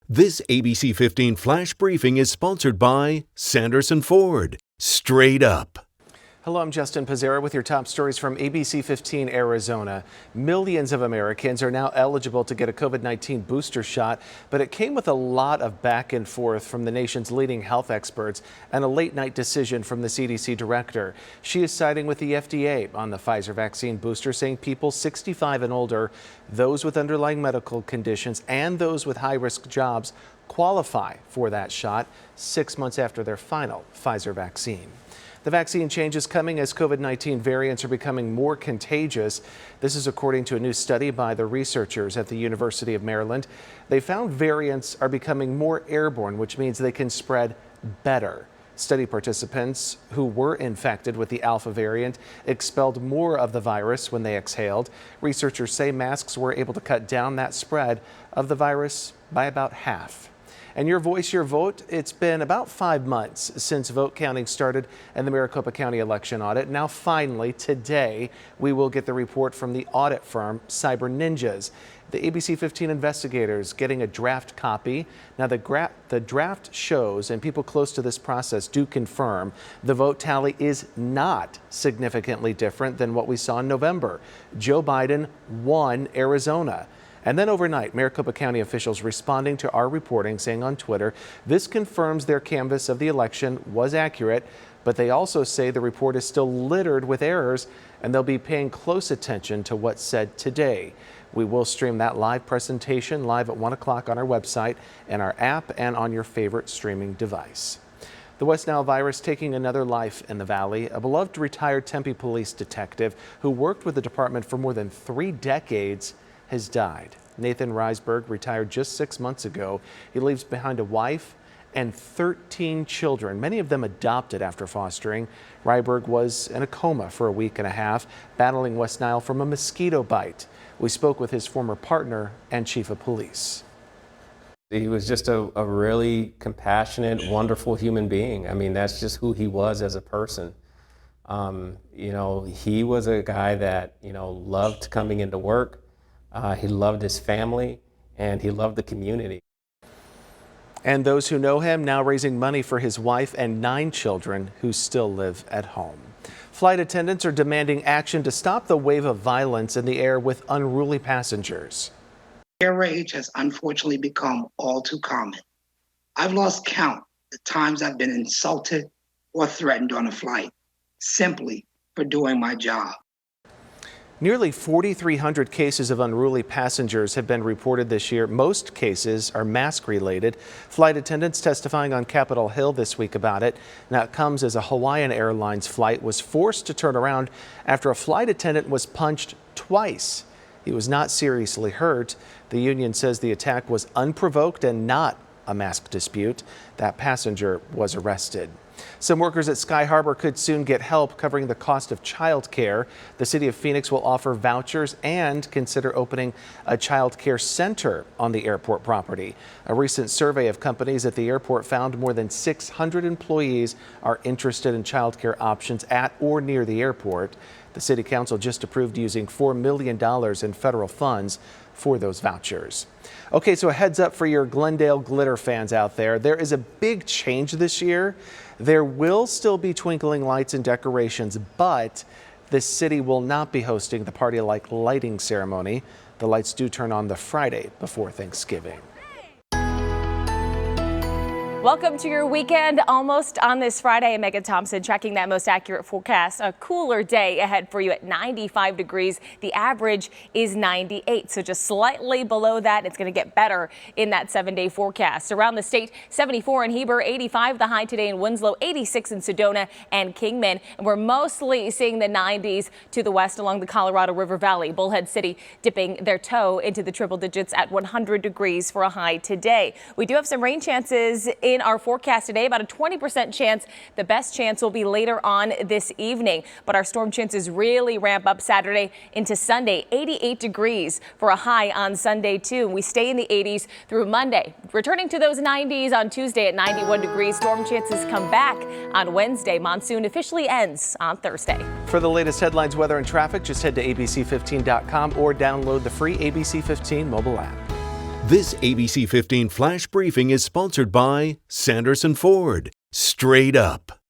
This ABC 15 Flash Briefing is sponsored by Sanderson Ford. Straight up. Hello, I'm Justin Pizzera with your top stories from ABC15 Arizona. Millions of Americans are now eligible to get a COVID-19 booster shot, but it came with a lot of back and forth from the nation's leading health experts and a late-night decision from the CDC director. She is siding with the FDA on the Pfizer vaccine booster, saying people 65 and older, those with underlying medical conditions, and those with high-risk jobs qualify for that shot 6 months after their final Pfizer vaccine. The vaccine change is coming as COVID-19 variants are becoming more contagious. This is according to a new study by the researchers at the University of Maryland. They found variants are becoming more airborne, which means they can spread better. Study participants who were infected with the Alpha variant expelled more of the virus when they exhaled. Researchers say masks were able to cut down that spread of the virus by about half. And your voice, your vote. It's been about 5 months since vote counting started in the Maricopa County election audit. Now, finally, today, we will get the report from the audit firm Cyber Ninjas. The ABC15 investigators getting a draft copy. Now, the draft shows, and people close to this process do confirm, the vote tally is not significantly different than what we saw in November. Joe Biden won Arizona. And then overnight, Maricopa County officials responding to our reporting, saying on Twitter, this confirms their canvass of the election was accurate, but they also say the report is still littered with errors, and they'll be paying close attention to what's said today. We will stream that live presentation live at 1 o'clock on our website and our app and on your favorite streaming device. The West Nile virus taking another life in the valley. A beloved retired Tempe police detective who worked with the department for more than 3 decades has died. Nathan Reisberg retired just 6 months ago. He leaves behind a wife and 13 children, many of them adopted after fostering. Reisberg was in a coma for a week and a half, battling West Nile from a mosquito bite. We spoke with his former partner and chief of police. He was just a really compassionate, wonderful human being. I mean, that's just who he was as a person. He was a guy that, loved coming into work. He loved his family, and he loved the community. And those who know him now raising money for his wife and 9 children who still live at home. Flight attendants are demanding action to stop the wave of violence in the air with unruly passengers. Air rage has unfortunately become all too common. I've lost count the times I've been insulted or threatened on a flight simply for doing my job. Nearly 4,300 cases of unruly passengers have been reported this year. Most cases are mask-related. Flight attendants testifying on Capitol Hill this week about it. Now, it comes as a Hawaiian Airlines flight was forced to turn around after a flight attendant was punched twice. He was not seriously hurt. The union says the attack was unprovoked and not a mask dispute. That passenger was arrested. Some workers at Sky Harbor could soon get help covering the cost of child care. The city of Phoenix will offer vouchers and consider opening a child care center on the airport property. A recent survey of companies at the airport found more than 600 employees are interested in child care options at or near the airport. The city council just approved using $4 million in federal funds for those vouchers. Okay, so a heads up for your Glendale glitter fans out there. There is a big change this year. There will still be twinkling lights and decorations, but the city will not be hosting the party-like lighting ceremony. The lights do turn on the Friday before Thanksgiving. Welcome to your weekend, almost on this Friday. I'm Megan Thompson tracking that most accurate forecast. A cooler day ahead for you at 95 degrees. The average is 98, so just slightly below that. It's going to get better in that 7-day forecast. Around the state, 74 in Heber, 85 the high today in Winslow, 86 in Sedona and Kingman. And we're mostly seeing the 90s to the west along the Colorado River Valley. Bullhead City dipping their toe into the triple digits at 100 degrees for a high today. We do have some rain chances in our forecast today, about a 20% chance. The best chance will be later on this evening, but our storm chances really ramp up Saturday into Sunday. 88 degrees for a high on Sunday too. We stay in the 80s through Monday, returning to those 90s on Tuesday at 91 degrees. Storm chances come back on Wednesday. Monsoon officially ends on Thursday. For the latest headlines, weather, and traffic, just head to abc15.com or download the free ABC15 mobile app. This ABC 15 Flash Briefing is sponsored by Sanderson Ford. Straight up.